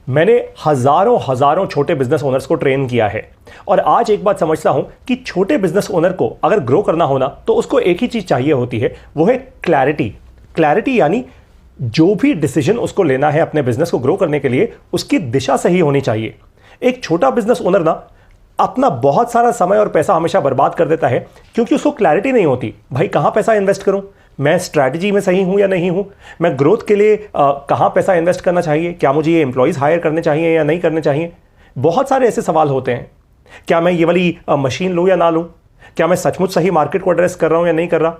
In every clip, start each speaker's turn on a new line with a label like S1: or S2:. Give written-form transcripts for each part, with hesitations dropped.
S1: मैंने हजारों हजारों छोटे बिजनेस ओनर्स को ट्रेन किया है और आज एक बात समझता हूं कि छोटे बिजनेस ओनर को अगर ग्रो करना होना तो उसको एक ही चीज चाहिए होती है, वो है क्लैरिटी। क्लैरिटी यानी जो भी डिसीजन उसको लेना है अपने बिजनेस को ग्रो करने के लिए, उसकी दिशा सही होनी चाहिए। एक छोटा बिजनेस ओनर ना अपना बहुत सारा समय और पैसा हमेशा बर्बाद कर देता है क्योंकि उसको क्लैरिटी नहीं होती, भाई कहां पैसा इन्वेस्ट करूं, मैं स्ट्रैटेजी में सही हूं या नहीं हूं, मैं ग्रोथ के लिए कहां पैसा इन्वेस्ट करना चाहिए, क्या मुझे ये एम्प्लॉयज़ हायर करने चाहिए या नहीं करने चाहिए। बहुत सारे ऐसे सवाल होते हैं, क्या मैं ये वाली मशीन लूं या ना लूं, क्या मैं सचमुच सही मार्केट को एड्रेस कर रहा हूं या नहीं कर रहा,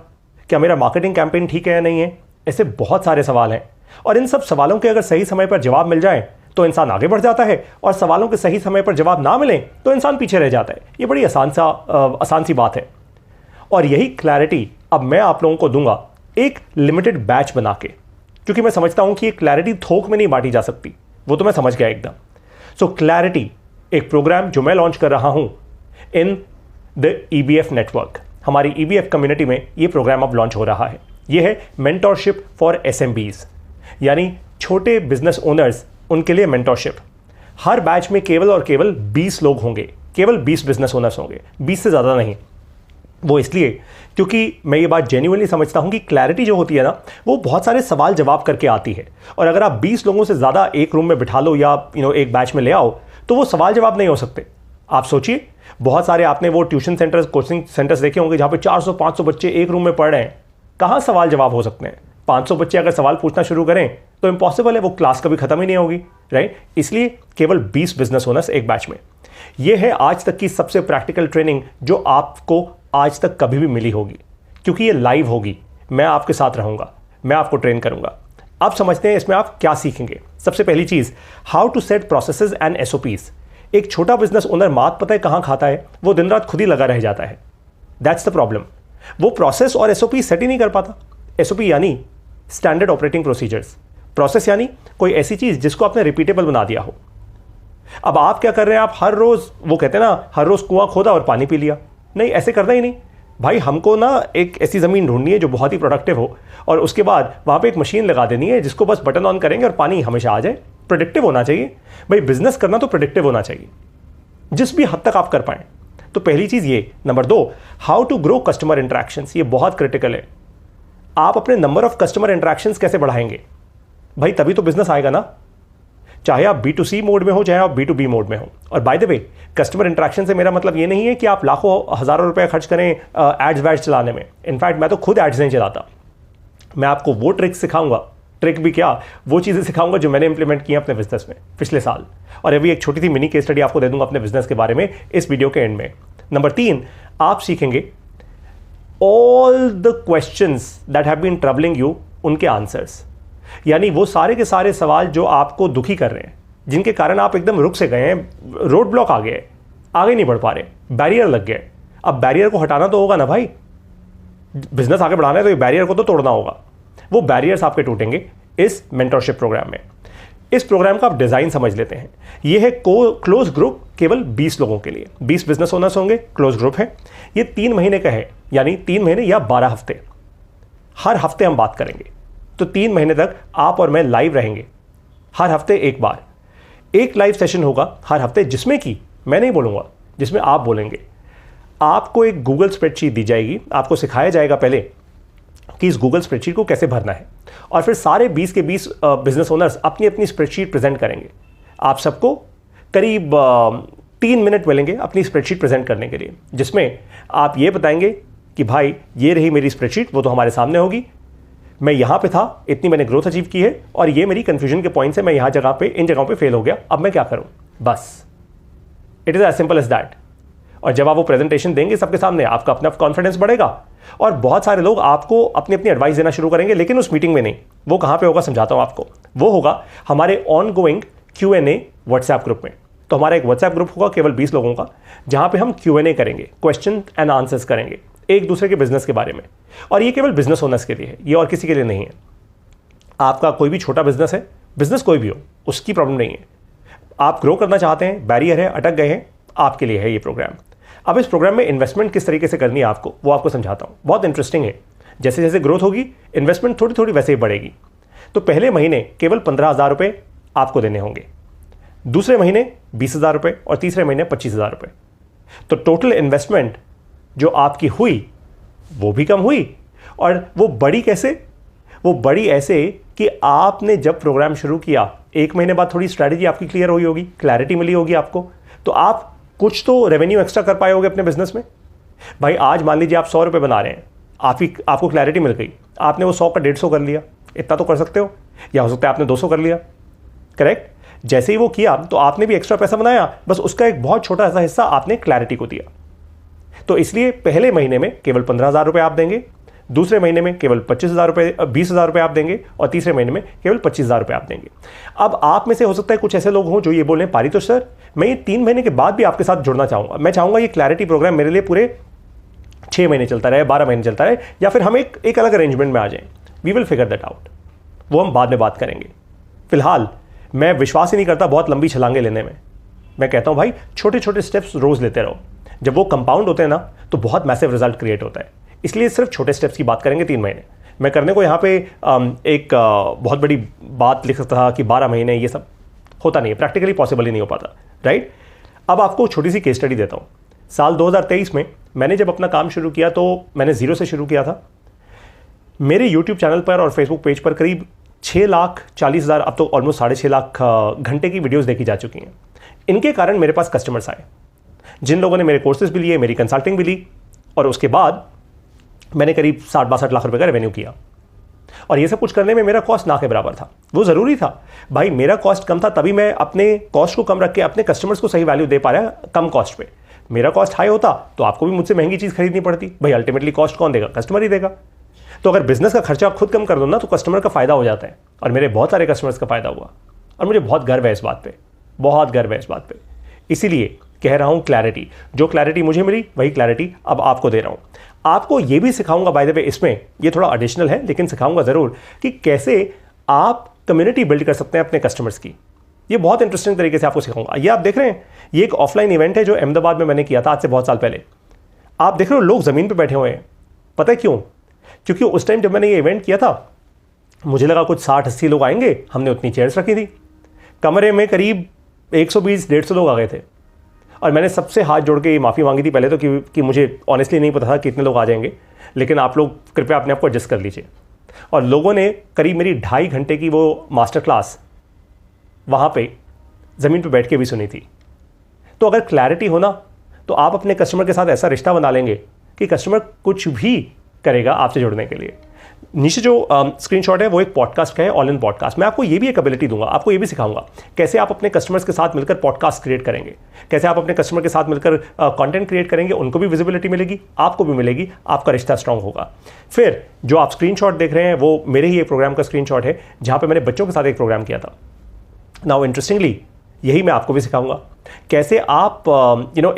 S1: क्या मेरा मार्केटिंग कैंपेन ठीक है या नहीं है। ऐसे बहुत सारे सवाल हैं और इन सब सवालों के अगर सही समय पर जवाब मिल जाए तो इंसान आगे बढ़ जाता है और सवालों के सही समय पर जवाब ना मिले तो इंसान पीछे रह जाता है। ये बड़ी आसान सी बात है और यही क्लैरिटी अब मैं आप लोगों को दूंगा एक लिमिटेड बैच बना के, क्योंकि मैं समझता हूं कि ये क्लैरिटी थोक में नहीं बांटी जा सकती, वो तो मैं समझ गया एकदम। सो क्लैरिटी एक प्रोग्राम जो मैं लॉन्च कर रहा हूं इन द ईबीएफ नेटवर्क। हमारी ईबीएफ कम्युनिटी में ये प्रोग्राम अब लॉन्च हो रहा है। ये है मेंटोरशिप फॉर एसएमबीज, यानी छोटे बिजनेस ओनर्स, उनके लिए मेंटोरशिप। हर बैच में केवल और केवल 20 लोग होंगे, केवल 20 बिजनेस ओनर्स होंगे, 20 से ज़्यादा नहीं। वो इसलिए क्योंकि मैं ये बात जेन्युइनली समझता हूं कि क्लैरिटी जो होती है ना, वो बहुत सारे सवाल जवाब करके आती है और अगर आप 20 लोगों से ज़्यादा एक रूम में बिठा लो या एक बैच में ले आओ तो वो सवाल जवाब नहीं हो सकते। आप सोचिए, बहुत सारे आपने वो ट्यूशन सेंटर्स, कोचिंग सेंटर्स देखे होंगे जहाँ पे 400-500 बच्चे एक रूम में पढ़ रहे हैं, कहाँ सवाल जवाब हो सकते हैं। 500 बच्चे अगर सवाल पूछना शुरू करें तो इम्पॉसिबल है, वो क्लास कभी खत्म ही नहीं होगी, राइट। इसलिए केवल 20 बिजनेस ओनर्स एक बैच में। यह है आज तक की सबसे प्रैक्टिकल ट्रेनिंग जो आपको आज तक कभी भी मिली होगी, क्योंकि ये लाइव होगी। मैं आपके साथ रहूंगा, मैं आपको ट्रेन करूंगा। अब समझते हैं इसमें आप क्या सीखेंगे। सबसे पहली चीज, how to set processes and SOPs. एक छोटा बिजनेस ओनर मात पता है कहां खाता है, वो दिन रात खुद ही लगा रह जाता है। That's the problem. वो प्रोसेस और एसओपी सेट ही नहीं कर पाता। एसओपी यानी स्टैंडर्ड ऑपरेटिंग प्रोसीजर्स, प्रोसेस यानी कोई ऐसी चीज जिसको आपने रिपीटेबल बना दिया हो। अब आप क्या कर रहे हैं, आप हर रोज, वो कहते हैं ना, हर रोज कुआं खोदा और पानी पी लिया। नहीं, ऐसे करना ही नहीं भाई। हमको ना एक ऐसी ज़मीन ढूंढनी है जो बहुत ही प्रोडक्टिव हो और उसके बाद वहाँ पे एक मशीन लगा देनी है जिसको बस बटन ऑन करेंगे और पानी हमेशा आ जाए। प्रेडिक्टिव होना चाहिए भाई, बिजनेस करना तो प्रेडिक्टिव होना चाहिए जिस भी हद तक आप कर पाएं। तो पहली चीज़ ये। Number 2, how to grow customer interactions. ये बहुत क्रिटिकल है। आप अपने नंबर ऑफ कस्टमर इंटरेक्शंस कैसे बढ़ाएंगे भाई, तभी तो बिजनेस आएगा ना। चाहे आप B2C मोड में हो, चाहे आप B2B मोड में हो। और by the way, customer interaction से मेरा मतलब ये नहीं है कि आप लाखों हजारों रुपए खर्च करें एड्स वैड्स चलाने में। इनफैक्ट मैं तो खुद एड्स नहीं चलाता। मैं आपको वो ट्रिक सिखाऊंगा, ट्रिक भी क्या, वो चीज़ें सिखाऊंगा जो मैंने इंप्लीमेंट की अपने बिजनेस में पिछले साल। और अभी एक छोटी सी मिनी केस स्टडी आपको दे दूंगा अपने बिजनेस के बारे में इस वीडियो के एंड में। नंबर 3, आप सीखेंगे all the questions that have been troubling you, उनके आंसर्स। यानी वो सारे के सारे सवाल जो आपको दुखी कर रहे हैं, जिनके कारण आप एकदम रुक से गए हैं, रोड ब्लॉक आ गए, आगे नहीं बढ़ पा रहे, बैरियर लग गए। अब बैरियर को हटाना तो होगा ना भाई, बिजनेस आगे बढ़ाना है तो ये बैरियर को तो तोड़ना होगा। वो बैरियर्स आपके टूटेंगे इस मेंटरशिप प्रोग्राम में। इस प्रोग्राम का आप डिजाइन समझ लेते हैं। ये है क्लोज ग्रुप, केवल 20 लोगों के लिए। 20 बिजनेस ओनर्स होंगे, क्लोज ग्रुप है। ये 3 महीने का है, यानी 3 महीने या 12 हफ्ते। हर हफ्ते हम बात करेंगे, तो 3 महीने तक आप और मैं लाइव रहेंगे। हर हफ्ते एक बार एक लाइव सेशन होगा हर हफ्ते, जिसमें कि मैं नहीं बोलूंगा, जिसमें आप बोलेंगे। आपको एक गूगल स्प्रेडशीट दी जाएगी, आपको सिखाया जाएगा पहले कि इस गूगल स्प्रेडशीट को कैसे भरना है और फिर सारे 20 के 20 बिजनेस ओनर्स अपनी अपनी स्प्रेडशीट प्रेजेंट करेंगे। आप सबको करीब 3 मिनट मिलेंगे अपनी स्प्रेडशीट प्रेजेंट करने के लिए, जिसमें आप ये बताएंगे कि भाई ये रही मेरी स्प्रेडशीट, वो तो हमारे सामने होगी, मैं यहाँ पे था, इतनी मैंने ग्रोथ अचीव की है और ये मेरी कंफ्यूजन के पॉइंट्स है, मैं यहाँ जगह पे, इन जगहों पे फेल हो गया, अब मैं क्या करूँ। बस it is as simple as that. और जब आप वो प्रेजेंटेशन देंगे सबके सामने, आपका अपना कॉन्फिडेंस बढ़ेगा और बहुत सारे लोग आपको अपनी अपनी एडवाइस देना शुरू करेंगे, लेकिन उस मीटिंग में नहीं। वो कहाँ पे होगा समझाता हूँ आपको। वो होगा हमारे on going Q&A WhatsApp group में। तो हमारा एक व्हाट्सएप ग्रुप होगा केवल 20 लोगों का, जहाँ पे हम Q&A करेंगे, क्वेश्चन एंड आंसर्स करेंगे एक दूसरे के बिजनेस के बारे में। और ये केवल बिजनेस ओनर्स के लिए है, ये और किसी के लिए नहीं है। आपका कोई भी छोटा बिजनेस है, बिजनेस कोई भी हो, उसकी प्रॉब्लम नहीं है। आप ग्रो करना चाहते हैं, बैरियर है, अटक गए हैं, आपके लिए है ये प्रोग्राम। अब इस प्रोग्राम में इन्वेस्टमेंट किस तरीके से करनी है आपको, वो आपको समझाता हूँ। बहुत इंटरेस्टिंग है। जैसे जैसे ग्रोथ होगी, इन्वेस्टमेंट थोड़ी थोड़ी वैसे ही बढ़ेगी। तो पहले महीने केवल 15,000 रुपये आपको देने होंगे। दूसरे महीने 20,000 रुपये और तीसरे महीने 25,000 रुपये। तो टोटल इन्वेस्टमेंट जो आपकी हुई वो भी कम हुई। और वो बड़ी कैसे? वो बड़ी ऐसे कि आपने जब प्रोग्राम शुरू किया, एक महीने बाद थोड़ी स्ट्रैटेजी आपकी क्लियर हुई होगी, क्लैरिटी मिली होगी आपको, तो आप कुछ तो रेवेन्यू एक्स्ट्रा कर पाए होगे अपने बिजनेस में। भाई आज मान लीजिए आप 100 रुपये बना रहे हैं, आपको क्लैरिटी मिल गई, आपने वो 100 का 150 कर लिया, इतना तो कर सकते हो, या हो सकता है आपने 200 कर लिया, करेक्ट। जैसे ही वो किया तो आपने भी एक्स्ट्रा पैसा बनाया, बस उसका एक बहुत छोटा सा हिस्सा आपने क्लैरिटी को दिया। तो इसलिए पहले महीने में केवल 15,000 रुपये आप देंगे, दूसरे महीने में केवल 25,000 रुपये 20,000 रुपये आप देंगे, और तीसरे महीने में केवल 25,000 रुपये आप देंगे। अब आप में से हो सकता है कुछ ऐसे लोग हों जो ये बोलें, पारितोष सर मैं ये 3 महीने के बाद भी आपके साथ जुड़ना चाहूँगा, मैं चाहूँगा ये क्लैरिटी प्रोग्राम मेरे लिए पूरे 6 महीने चलता रहे, 12 महीने चलता रहे, या फिर हम एक अलग अरेंजमेंट में आ जाएं। We will figure that out, वो हम बाद में बात करेंगे। फिलहाल मैं विश्वास ही नहीं करता बहुत लंबी छलांगे लेने में। मैं कहता हूँ भाई छोटे छोटे स्टेप्स रोज लेते रहो, जब वो कंपाउंड होते हैं ना तो बहुत मैसिव रिजल्ट क्रिएट होता है। इसलिए सिर्फ छोटे स्टेप्स की बात करेंगे 3 महीने। मैं करने को यहाँ पे एक बहुत बड़ी बात लिख सकता था कि 12 महीने, ये सब होता नहीं है, प्रैक्टिकली पॉसिबल ही नहीं हो पाता, राइट। अब आपको छोटी सी केस स्टडी देता हूँ। साल 2023 में मैंने जब अपना काम शुरू किया तो मैंने 0 से शुरू किया था। मेरे यूट्यूब चैनल पर और फेसबुक पेज पर करीब 6,40,000, अब तो ऑलमोस्ट 6.5 लाख घंटे की वीडियोस देखी जा चुकी हैं। इनके कारण मेरे पास कस्टमर्स आए, जिन लोगों ने मेरे कोर्सेज भी लिए, मेरी कंसल्टिंग भी ली, और उसके बाद मैंने करीब 60-62 लाख रुपए का रेवेन्यू किया। और ये सब कुछ करने में मेरा कॉस्ट ना के बराबर था। वो ज़रूरी था भाई, मेरा कॉस्ट कम था, तभी मैं अपने कॉस्ट को कम रख के अपने कस्टमर्स को सही वैल्यू दे पा रहा कम कॉस्ट पे। मेरा कॉस्ट हाई होता तो आपको भी मुझसे महंगी चीज़ खरीदनी पड़ती। भाई अल्टीमेटली कॉस्ट कौन देगा? कस्टमर ही देगा। तो अगर बिजनेस का खर्चा खुद कम कर दो ना तो कस्टमर का फायदा हो जाता है, और मेरे बहुत सारे कस्टमर्स का फायदा हुआ, और मुझे बहुत गर्व है इस बात पे, बहुत गर्व है इस बात पे। इसीलिए कह रहा हूं क्लैरिटी, जो क्लैरिटी मुझे मिली वही क्लैरिटी अब आपको दे रहा हूं। आपको ये भी सिखाऊंगा, बाय द वे इसमें ये थोड़ा एडिशनल है लेकिन सिखाऊंगा जरूर, कि कैसे आप कम्युनिटी बिल्ड कर सकते हैं अपने कस्टमर्स की। ये बहुत इंटरेस्टिंग तरीके से आपको सिखाऊंगा। ये आप देख रहे हैं, ये एक ऑफलाइन इवेंट है जो अहमदाबाद में मैंने किया था आज से बहुत साल पहले। आप देख रहे हो लोग जमीन पर बैठे हुए हैं। पता है क्यों? क्योंकि उस टाइम जब मैंने ये इवेंट किया था मुझे लगा कुछ 60-80 लोग आएंगे, हमने उतनी चेयर्स रखी थी, कमरे में करीब 120-150 लोग आ गए थे। और मैंने सबसे हाथ जोड़ के माफ़ी मांगी थी पहले तो कि मुझे ऑनेस्टली नहीं पता था कितने लोग आ जाएंगे, लेकिन आप लोग कृपया अपने आप को एडजस्ट कर लीजिए। और लोगों ने करीब मेरी 2.5 घंटे की वो मास्टर क्लास वहाँ पे ज़मीन पे बैठ के भी सुनी थी। तो अगर क्लैरिटी हो ना तो आप अपने कस्टमर के साथ ऐसा रिश्ता बना लेंगे कि कस्टमर कुछ भी करेगा आपसे जुड़ने के लिए। नीचे जो स्क्रीनशॉट है वो एक पॉडकास्ट का है, ऑल इन पॉडकास्ट। मैं आपको ये भी एक एबिलिटी दूंगा, आपको ये भी सिखाऊंगा कैसे आप अपने कस्टमर्स के साथ मिलकर पॉडकास्ट क्रिएट करेंगे, कैसे आप अपने कस्टमर के साथ मिलकर कंटेंट क्रिएट करेंगे, उनको भी विजिबिलिटी मिलेगी, आपको भी मिलेगी, आपका रिश्ता स्ट्रांग होगा। फिर जो आप स्क्रीनशॉट देख रहे हैं वो मेरे ही एक प्रोग्राम का स्क्रीनशॉट है जहाँ पर मैंने बच्चों के साथ एक प्रोग्राम किया था। नाउ इंटरेस्टिंगली यही मैं आपको भी सिखाऊंगा कैसे आप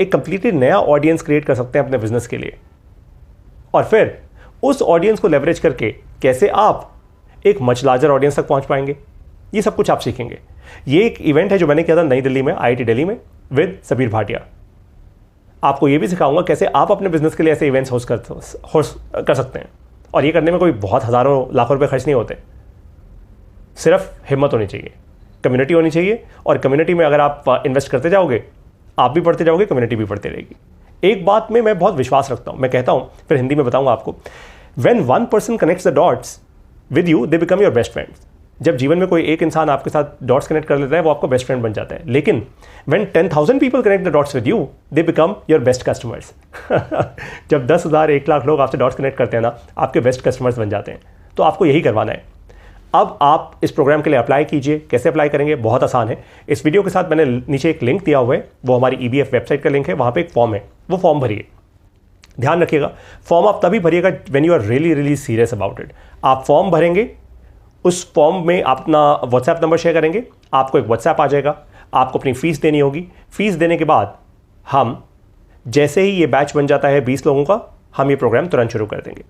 S1: एक कंप्लीटली नया ऑडियंस क्रिएट कर सकते हैं अपने बिजनेस के लिए, और फिर उस ऑडियंस को लेवरेज करके कैसे आप एक मच लार्जर ऑडियंस तक पहुंच पाएंगे। ये सब कुछ आप सीखेंगे। ये एक इवेंट है जो मैंने किया था नई दिल्ली में, IIT दिल्ली में, विद सबीर भाटिया। आपको ये भी सिखाऊंगा कैसे आप अपने बिजनेस के लिए ऐसे इवेंट्स होस्ट कर सकते हैं, और ये करने में कोई बहुत हज़ारों लाखों रुपए खर्च नहीं होते। सिर्फ हिम्मत होनी चाहिए, कम्युनिटी होनी चाहिए, और कम्युनिटी में अगर आप इन्वेस्ट करते जाओगे आप भी बढ़ते जाओगे, कम्युनिटी भी बढ़ती रहेगी। एक बात में मैं बहुत विश्वास रखता हूं, मैं कहता हूं, फिर हिंदी में बताऊंगा आपको। When one person connects the dots with you, they become your best friends. जब जीवन में कोई एक इंसान आपके साथ डॉट्स कनेक्ट कर लेता है वो आपका बेस्ट फ्रेंड बन जाता है। लेकिन when 10,000 people connect the dots with you, they become your best customers. जब 10,000 1 लाख लोग आपसे डॉट्स कनेक्ट करते हैं ना, आपके बेस्ट कस्टमर्स बन जाते हैं। तो आपको यही करवाना है। अब आप इस प्रोग्राम के लिए अप्लाई कीजिए। कैसे अप्लाई करेंगे? बहुत आसान है। इस वीडियो के साथ मैंने नीचे एक लिंक दिया हुआ है, वो हमारी EBF वेबसाइट का लिंक है। वहाँ पे एक फॉर्म है, वो फॉर्म भरिए। ध्यान रखिएगा, फॉर्म आप तभी भरिएगा when you are really serious about it. आप फॉर्म भरेंगे, उस फॉर्म में अपना व्हाट्सएप नंबर शेयर करेंगे, आपको एक व्हाट्सएप आ जाएगा, आपको अपनी फीस देनी होगी। फीस देने के बाद हम जैसे ही ये बैच बन जाता है 20 लोगों का, हम ये प्रोग्राम तुरंत शुरू कर देंगे।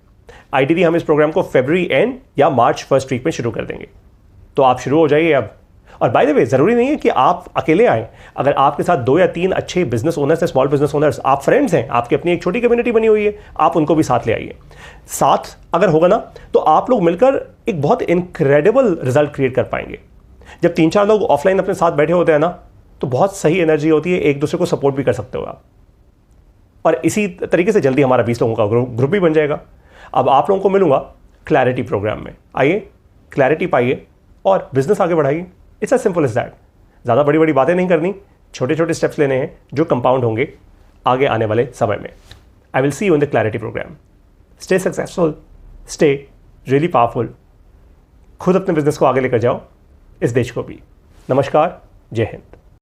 S1: आइडियली हम इस प्रोग्राम को फरवरी एंड या मार्च फर्स्ट वीक में शुरू कर देंगे। तो आप शुरू हो जाइए अब। और बाय द वे ज़रूरी नहीं है कि आप अकेले आएँ। अगर आपके साथ 2 या 3 अच्छे बिजनेस ओनर्स हैं, स्मॉल बिजनेस ओनर्स, आप फ्रेंड्स हैं, आपकी अपनी एक छोटी कम्युनिटी बनी हुई है, आप उनको भी साथ ले आइए। साथ अगर होगा ना तो आप लोग मिलकर एक बहुत इनक्रेडिबल रिजल्ट क्रिएट कर पाएंगे। जब 3-4 लोग ऑफलाइन अपने साथ बैठे होते हैं ना तो बहुत सही एनर्जी होती है, एक दूसरे को सपोर्ट भी कर सकते हो आप। और इसी तरीके से जल्दी हमारा 20 लोगों का ग्रुप भी बन जाएगा। अब आप लोगों को मिलूंगा क्लैरिटी प्रोग्राम में। आइए क्लैरिटी पाइए और बिजनेस आगे बढ़ाइए। It's as simple as that. ज़्यादा बड़ी बड़ी बातें नहीं करनी, छोटे छोटे स्टेप्स लेने हैं जो कंपाउंड होंगे आगे आने वाले समय में। I will see you in the clarity program. Stay successful, stay really powerful. खुद अपने बिजनेस को आगे लेकर जाओ, इस देश को भी। नमस्कार, जय हिंद।